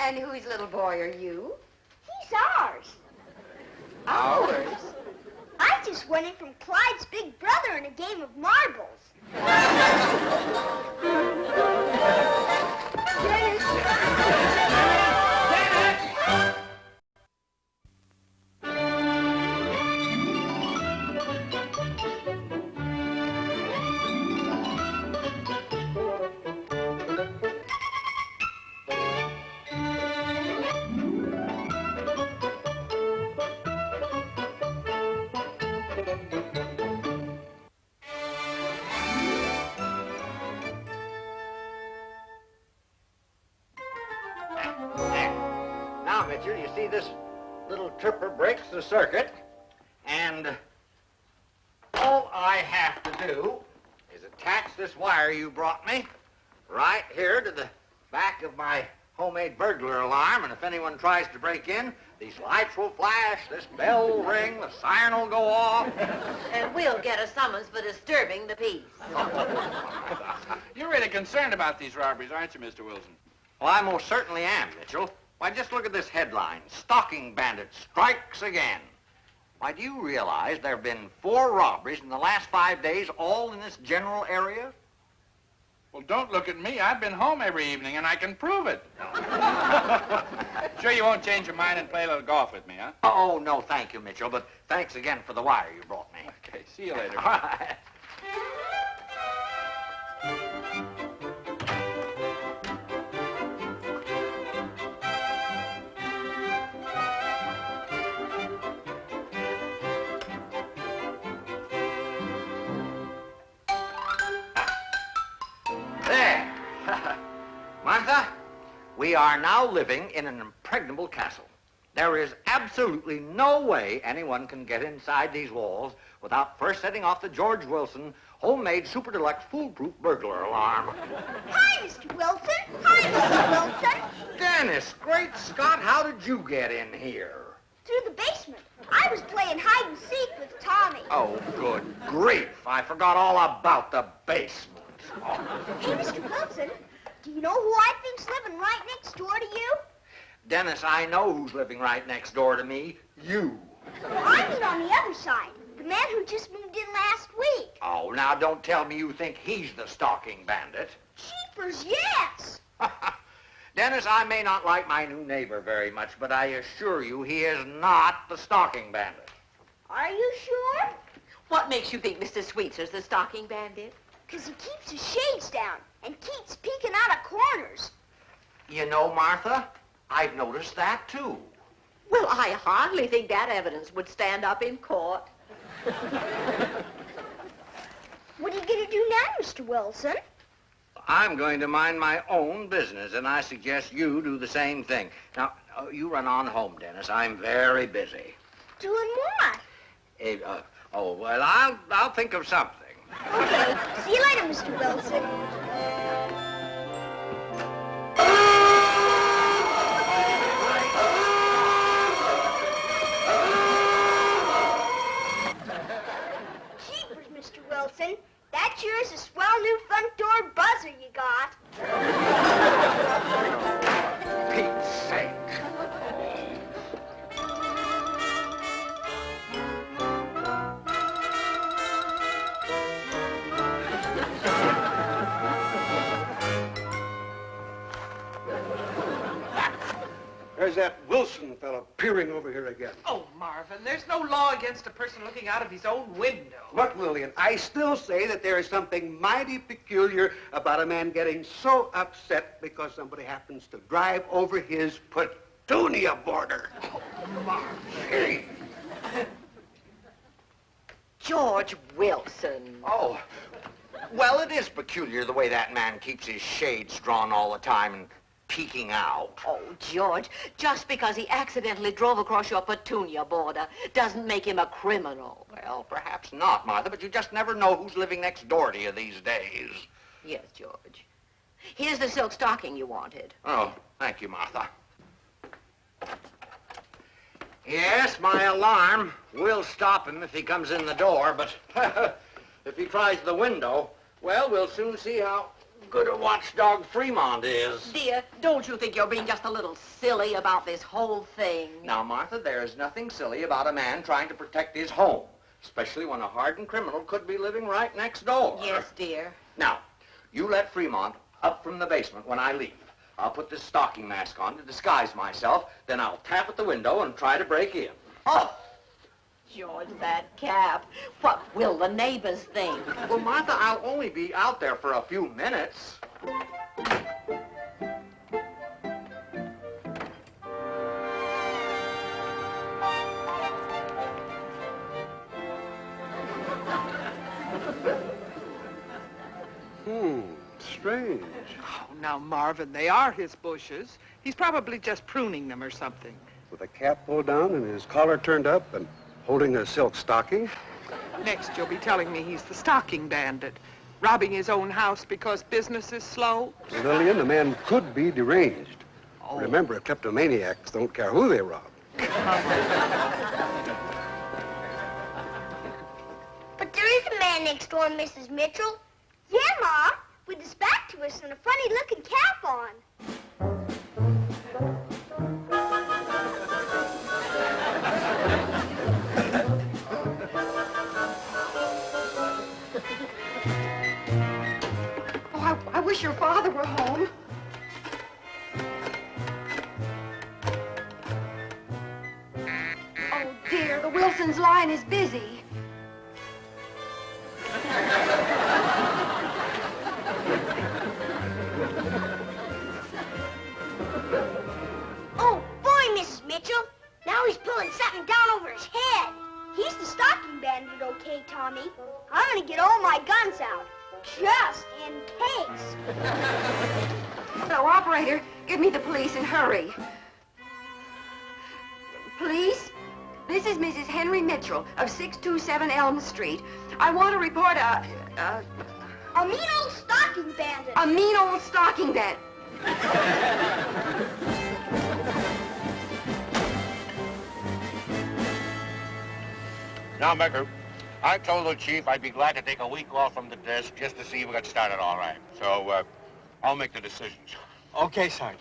And whose little boy are you? He's ours. Ours? I just won it from Clyde's big brother in a game of marbles. Now, Mitchell, you see this little tripper breaks the circuit, and all I have to do is attach this wire you brought me right here to the back of my homemade burglar alarm, and if anyone tries to break in, these lights will flash, this bell will ring, the siren will go off. And we'll get a summons for disturbing the peace. You're really concerned about these robberies, aren't you, Mr. Wilson? Well, I most certainly am, Mitchell. Why, just look at this headline. Stalking bandit strikes again. Why, do you realize there have been 4 robberies in the last 5 days, all in this general area? Well, don't look at me. I've been home every evening, and I can prove it. Sure you won't change your mind and play a little golf with me, huh? Oh, no, thank you, Mitchell, but thanks again for the wire you brought me. Okay, see you later. All right. There. Martha, we are now living in an impregnable castle. There is absolutely no way anyone can get inside these walls without first setting off the George Wilson homemade super deluxe foolproof burglar alarm. Hi, Mr. Wilson. Hi, Mr. Wilson. Dennis, great Scott, how did you get in here? Through the basement. I was playing hide and seek with Tommy. Oh, good grief. I forgot all about the basement. Hey, Mr. Wilson, do you know who I think's living right next door to you? Dennis, I know who's living right next door to me. You. I mean on the other side. The man who just moved in last week. Oh, now don't tell me you think he's the stalking bandit. Jeepers, yes. Dennis, I may not like my new neighbor very much, but I assure you he is not the stalking bandit. Are you sure? What makes you think Mr. Sweetser's the stalking bandit? Because he keeps his shades down and keeps peeking out of corners. You know, Martha, I've noticed that too. Well, I hardly think that evidence would stand up in court. What are you going to do now, Mr. Wilson? I'm going to mind my own business, and I suggest you do the same thing. Now, you run on home, Dennis. I'm very busy. Doing what? Well, I'll think of something. Okay. See you later, Mr. Wilson. Jeepers, Mr. Wilson. That sure is a swell new front door buzzer you got. Pete's sake. There's that Wilson fellow peering over here again. Oh, Marvin, there's no law against a person looking out of his own window. Look, Lillian, I still say that there is something mighty peculiar about a man getting so upset because somebody happens to drive over his petunia border. Oh, Marvin. Hey. George Wilson. Oh, well, it is peculiar the way that man keeps his shades drawn all the time and peeking out. Oh, George, just because he accidentally drove across your petunia border doesn't make him a criminal. Well, perhaps not, Martha, but you just never know who's living next door to you these days. Yes, George. Here's the silk stocking you wanted. Oh, thank you, Martha. Yes, my alarm will stop him if he comes in the door, but if he tries the window, well, we'll soon see how good a watchdog Fremont is. Dear, don't you think you're being just a little silly about this whole thing? Now, Martha, there is nothing silly about a man trying to protect his home, especially when a hardened criminal could be living right next door. Yes, dear. Now, you let Fremont up from the basement when I leave. I'll put this stocking mask on to disguise myself, then I'll tap at the window and try to break in. Oh, George, that cap. What will the neighbors think? Well, Martha, I'll only be out there for a few minutes. Strange. Oh, now, Marvin, they are his bushes. He's probably just pruning them or something. With a cap pulled down and his collar turned up and holding a silk stocking. Next, you'll be telling me he's the stocking bandit, robbing his own house because business is slow. Lillian, the man could be deranged. Oh. Remember, kleptomaniacs don't care who they rob. But there is a man next door, Mrs. Mitchell. Yeah, Ma. With his back to us and a funny-looking cap on. Oh, I wish your father were home. Oh, dear, the Wilson's line is busy. Oh, boy, Mrs. Mitchell. Now he's pulling something down over his head. He's the stocking bandit, okay, Tommy? I'm gonna get all my guns out, just in case. Hello, operator. Give me the police and hurry. Police? This is Mrs. Henry Mitchell of 627 Elm Street. I want to report A mean old stocking bandit. a mean old stocking bandit. Now, Becker, I told the chief I'd be glad to take a week off from the desk just to see if we got started all right. So, I'll make the decisions. Okay, Sarge.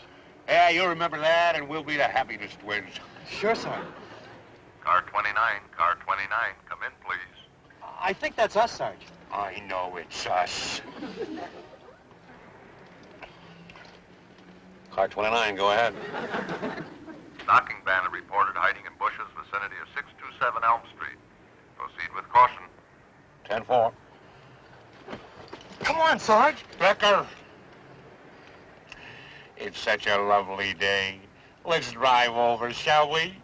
Yeah, you'll remember that, and we'll be the happiest twins. Sure, Sarge. Car 29, come in, please. I think that's us, Sarge. I know it's us. Car 29, go ahead. Stocking bandit reported hiding in bushes vicinity of 627 Elm Street. Proceed with caution. 10-4. Come on, Sarge. Becker. It's such a lovely day. Let's drive over, shall we?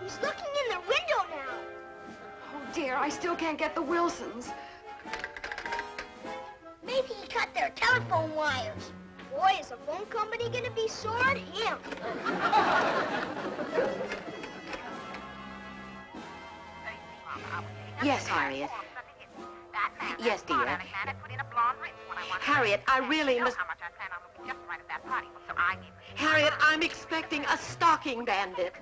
He's looking in the window now. Oh, dear, I still can't get the Wilsons. Maybe he cut their telephone wires. Boy, is the phone company gonna be sore at him. Yes, Harriet. Yes, dear. Harriet, I really must... Harriet, I'm expecting a stocking bandit.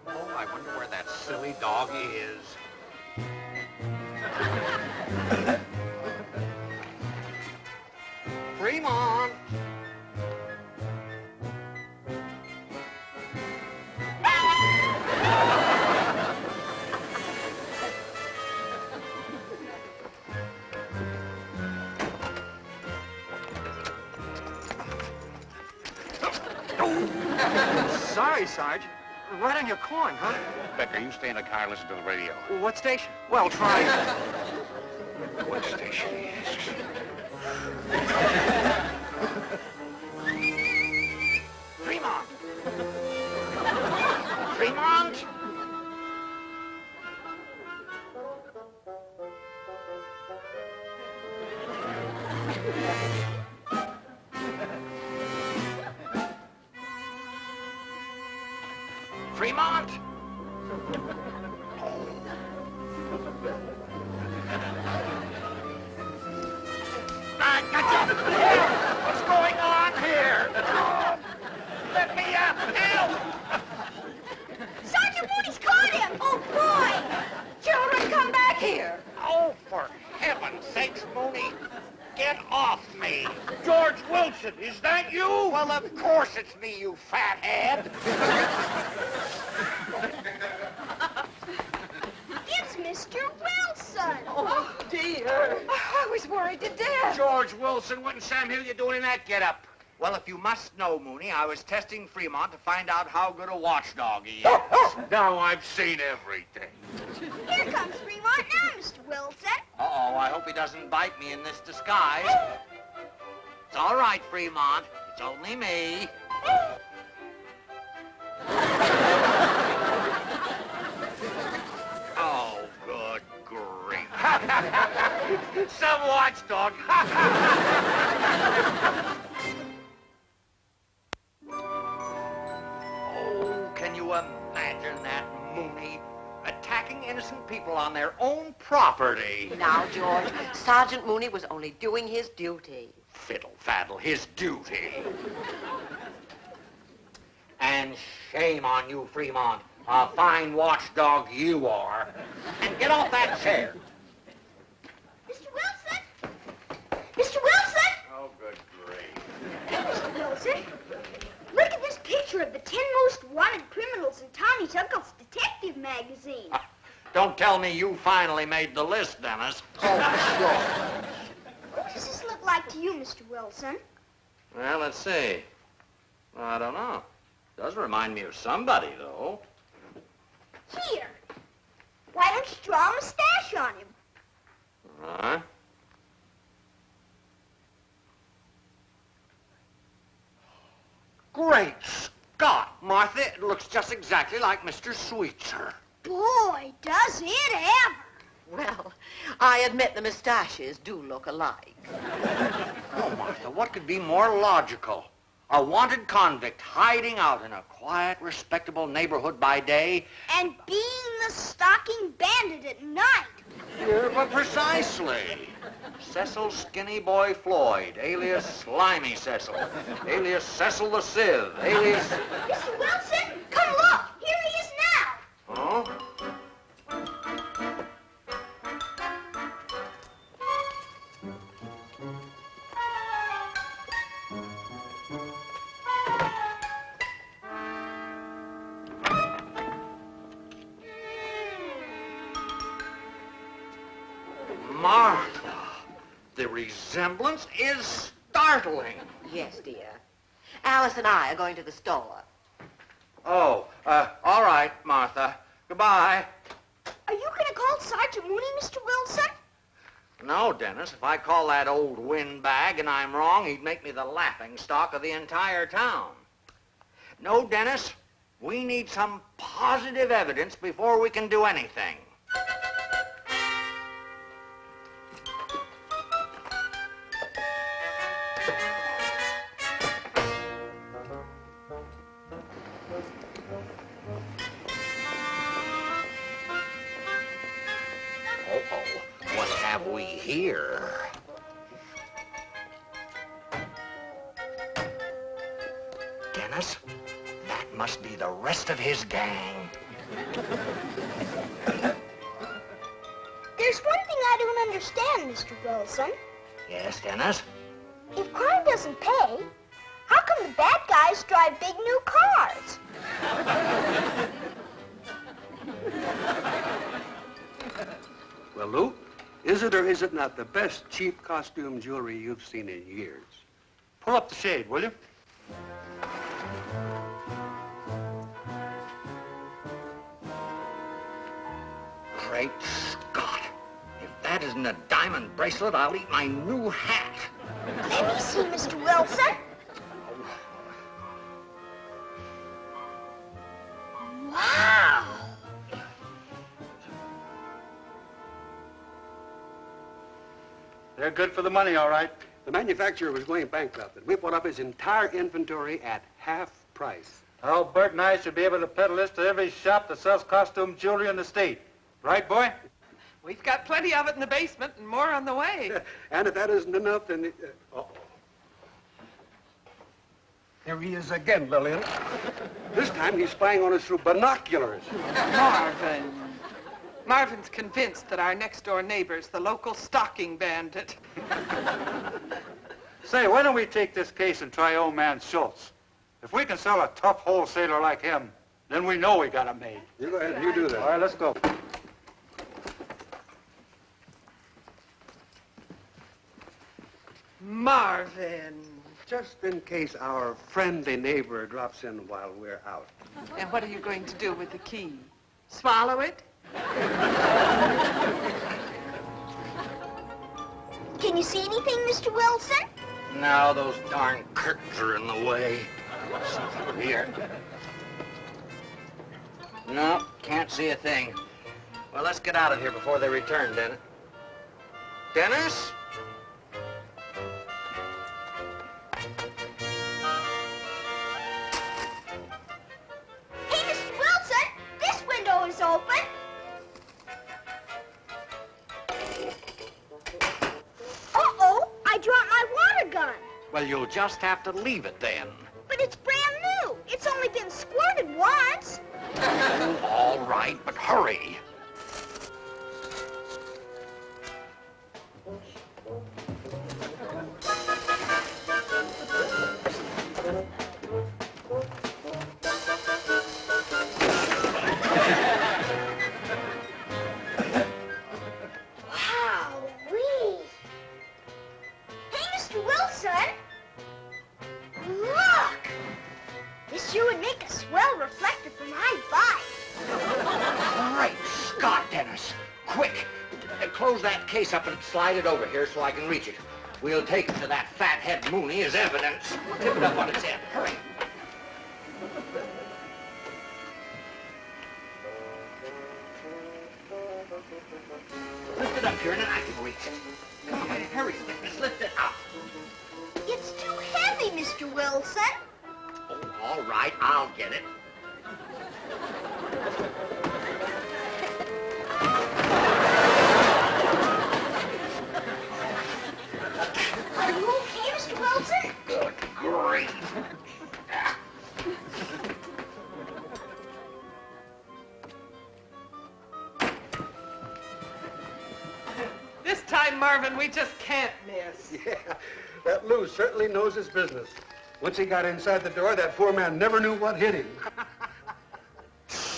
Oh, I wonder where that silly dog is. Fremont! Sorry, Sarge. Right on your corn, huh? Becker, you stay in the car and listen to the radio. What station? Well, try... What station is? Fremont! Fremont! Fremont! For heaven's sakes, Mooney, get off me. George Wilson, is that you? Well, of course it's me, you fathead. It's Mr. Wilson. Oh, dear. I was worried to death. George Wilson, what in Sam Hill you doing in that getup? Well, if you must know, Mooney, I was testing Fremont to find out how good a watchdog he is. Now I've seen everything. Here comes Fremont now, Mr. Wilson. Uh-oh, I hope he doesn't bite me in this disguise. It's all right, Fremont. It's only me. Oh, good grief. Some watchdog. Oh, can you imagine that, Mooney? Attacking innocent people on their own property. Now, George, Sergeant Mooney was only doing his duty. Fiddle-faddle, his duty. And shame on you, Fremont. A fine watchdog you are. And get off that chair. Mr. Wilson! Mr. Wilson! Oh, good grief. Mr. Wilson, look at this picture of the 10 most wanted criminals in Tommy's uncle's detective magazine. Don't tell me you finally made the list, Dennis. Oh, sure. What does this look like to you, Mr. Wilson? Well, let's see. I don't know. Does remind me of somebody, though. Here. Why don't you draw a mustache on him? Huh? Great Scott, Martha, it looks just exactly like Mr. Sweetser. Boy, does it ever. Well, I admit the mustaches do look alike. Oh, Martha, what could be more logical? A wanted convict hiding out in a quiet, respectable neighborhood by day. And being the stalking bandit at night. Yeah, but precisely. Cecil Skinny Boy Floyd, alias Slimy Cecil, alias Cecil the Sieve, alias... Mr. Wilson, come look. Here he is now. Oh? Martha, the resemblance is startling. Yes, dear. Alice and I are going to the store. Oh, all right, Martha. Goodbye. Are you going to call Sergeant Mooney, Mr. Wilson? No, Dennis, if I call that old windbag and I'm wrong, he'd make me the laughing stock of the entire town. No, Dennis, we need some positive evidence before we can do anything. Uh-oh, what have we here? Dennis, that must be the rest of his gang. There's one thing I don't understand, Mr. Wilson. Yes, Dennis? If crime doesn't pay, how come the bad guys drive big new cars? Well, Lou, is it or is it not the best cheap costume jewelry you've seen in years? Pull up the shade, will you? Great Scott. If that isn't a diamond bracelet, I'll eat my new hat. Let me see, Mr. Wilson. Wow! They're good for the money, all right. The manufacturer was going bankrupt, and we bought up his entire inventory at half price. Oh, Bert and I should be able to peddle this to every shop that sells costume jewelry in the state. Right, boy? We've got plenty of it in the basement and more on the way. And if that isn't enough, then... uh-oh. Here he is again, Lillian. This time he's spying on us through binoculars. Marvin. Marvin's convinced that our next-door neighbor's the local stalking bandit. Say, why don't we take this case and try old man Schultz? If we can sell a tough wholesaler like him, then we know we got it made. You go ahead and you do that. All right, let's go. Marvin. Just in case our friendly neighbor drops in while we're out. And what are you going to do with the key? Swallow it? Can you see anything, Mr. Wilson? No, those darn curtains are in the way. Something here. No, can't see a thing. Well, let's get out of here before they return, Dennis. Dennis? Hey, Mr. Wilson, this window is open. Uh-oh, I dropped my water gun. Well, you'll just have to leave it then. But it's brand new. It's only been squirted once. All right, but hurry. Wowee. Hey, Mr. Wilson. Look. This sure would make a swell reflector for my bike. Great Scott, Dennis. Quick, close that case up and slide it over here so I can reach it. We'll take it to that fathead Mooney as evidence. Tip it up on its head. Hurry. Lift it up here and then I can reach it. Come on, hurry. Let's lift it up. It's too heavy, Mr. Wilson. Oh, all right, I'll get it. Are you okay, Mr. Wilson? Good grief. This time, Marvin, we just can't miss. Yeah, that Lou certainly knows his business. Once he got inside the door, that poor man never knew what hit him.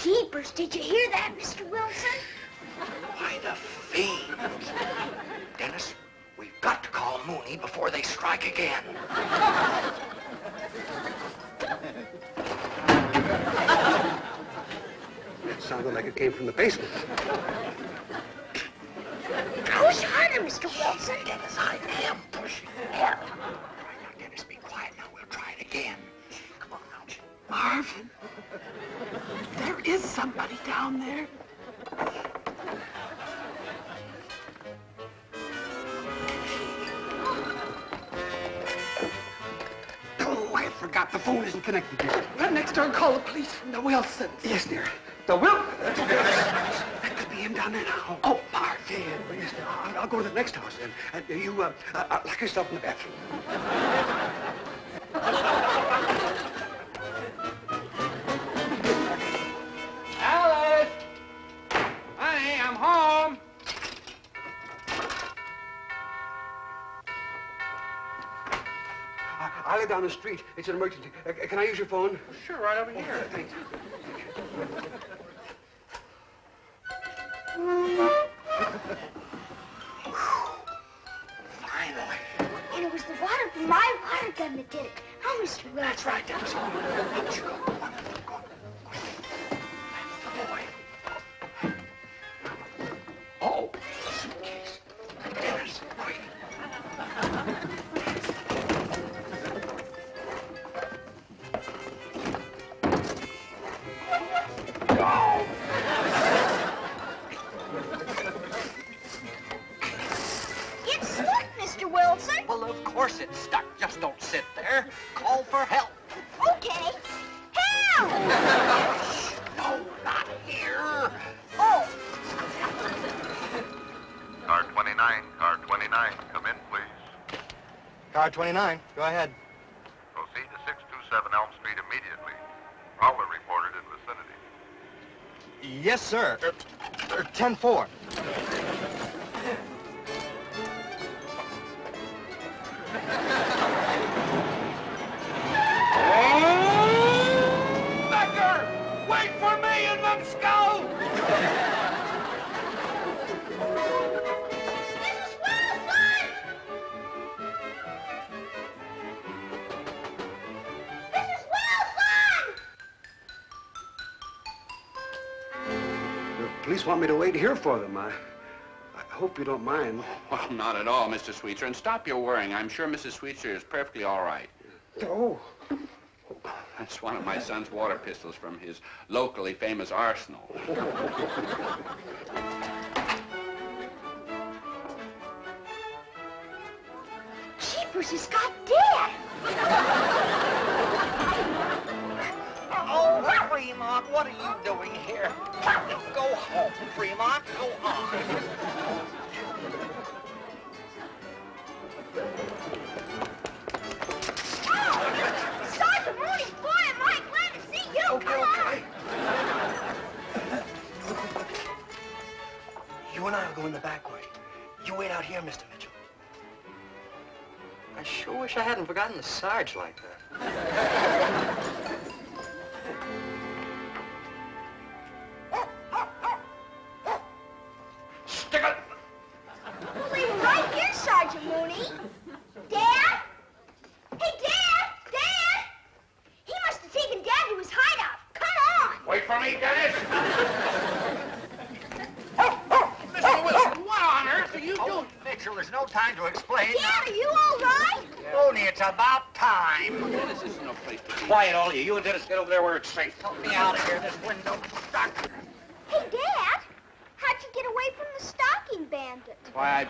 Jeepers, did you hear that, Mr. Wilson? Why the fiends? Dennis, we've got to call Mooney before they strike again. It sounded like it came from the basement. Push harder, Mr. Wilson. Dennis, I am pushing hard. All right, now, Dennis, be quiet. Now we'll try it again. Come on now. Marvin, there is somebody down there. Oh, I forgot the phone isn't connected yet. Run next door and call the police from the Wilsons. Yes, dear. The Will. That could be him down there now. Oh, Marvin. Yes, dear. I'll go to the next house then. And you lock yourself in the bathroom. Alice! Honey, I'm home. I live down the street. It's an emergency. Can I use your phone? Sure, right over here. Thanks. Finally. And it was the water from my water gun that did it. Huh, Mr. Wilson? That's right, Dennis. Out you go. Go on. Go on. Boy. Oh, suitcase. Dennis, quick. It's stuck, Mr. Wilson. Well, of course it's stuck. Just don't sit there. Call for help. Okay. Help! No, not here. Oh, Car 29, car 29, come in, please. Car 29, go ahead. Proceed to 627 Elm Street immediately. Prowler reported in vicinity. Yes, sir. 10-4. Becker! Wait for me in the skull! Mrs. Wilson! Mrs. Wilson! The police want me to wait here for them. I hope you don't mind. Well, not at all, Mr. Sweetser. And stop your worrying. I'm sure Mrs. Sweetser is perfectly all right. Oh. That's one of my son's water pistols from his locally famous arsenal. Jeepers, he's got Dad! Oh, Fremont, what are you doing here? Go home, Fremont. Go on. Sergeant Mooney, boy, am I glad to see you! Come on! You and I will go in the back way. You wait out here, Mr. Mitchell. I sure wish I hadn't forgotten the Sarge like that. Stick it! We were right here, Sergeant Mooney. Dad? Hey, Dad! Dad! He must have taken Dad to his hideout. Come on! Wait for me, Dennis! Mr. Wilson, what on earth are you doing? Mitchell, there's no time to explain. Dad, are you all right? Mooney, it's about time. Dennis, this is no place to be. Quiet, all of you. You and Dennis get over there where it's safe. Help me out of here. This window's stuck. Hey, Dad, how'd you get away from the stocking bandit? Why,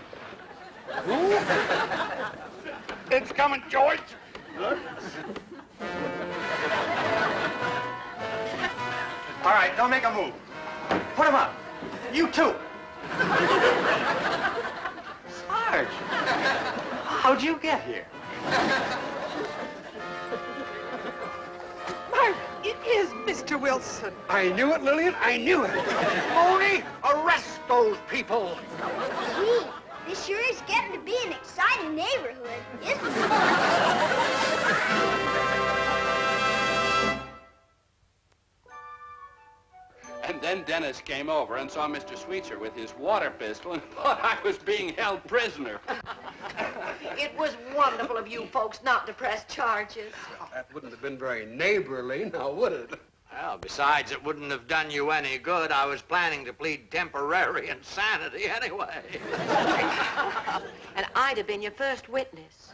Who? It's coming, George. All right, don't make a move. Put him up. You too. Sarge, how'd you get here? Mark, it is Mr. Wilson. I knew it, Lillian. I knew it. Mooney, arrest those people. Gee, this sure is getting to be an exciting neighborhood, isn't it? and then Dennis came over and saw Mr. Sweetser with his water pistol and thought I was being held prisoner. It was wonderful of you folks not to press charges. That wouldn't have been very neighborly, now would it? Well, besides, it wouldn't have done you any good. I was planning to plead temporary insanity anyway. And I'd have been your first witness.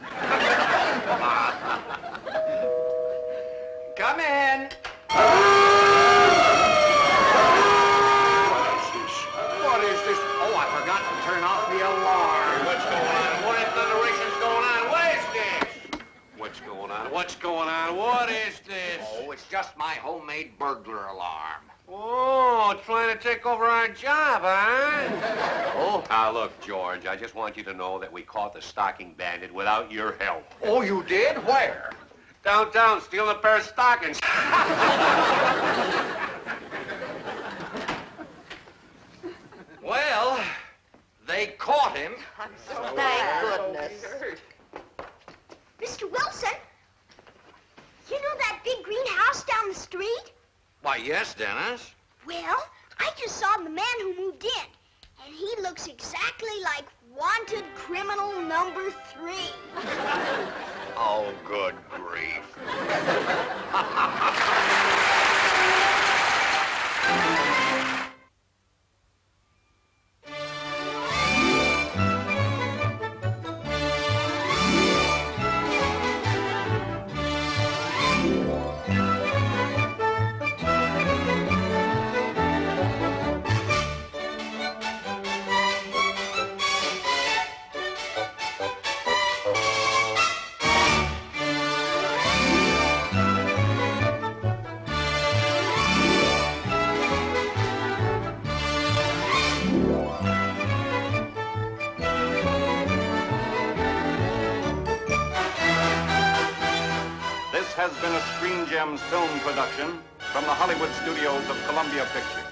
Come in. What is this? Oh, I forgot to turn off the alarm. What's going on? What in thunderation's going on? What is this? What's going on? What's going on? What is this? Oh, it's just my homemade burglar alarm. Oh, trying to take over our job, huh? Oh, Now, look, George, I just want you to know that we caught the stocking bandit without your help. Oh, you did? Where? Downtown, stealing a pair of stockings. Well, they caught him. I'm so thank goodness. Mr. Wilson, you know that big green house down the street? Why, yes, Dennis. Well, I just saw the man who moved in, and he looks exactly like wanted criminal number 3. Oh, good grief. This has been a Screen Gems film production from the Hollywood studios of Columbia Pictures.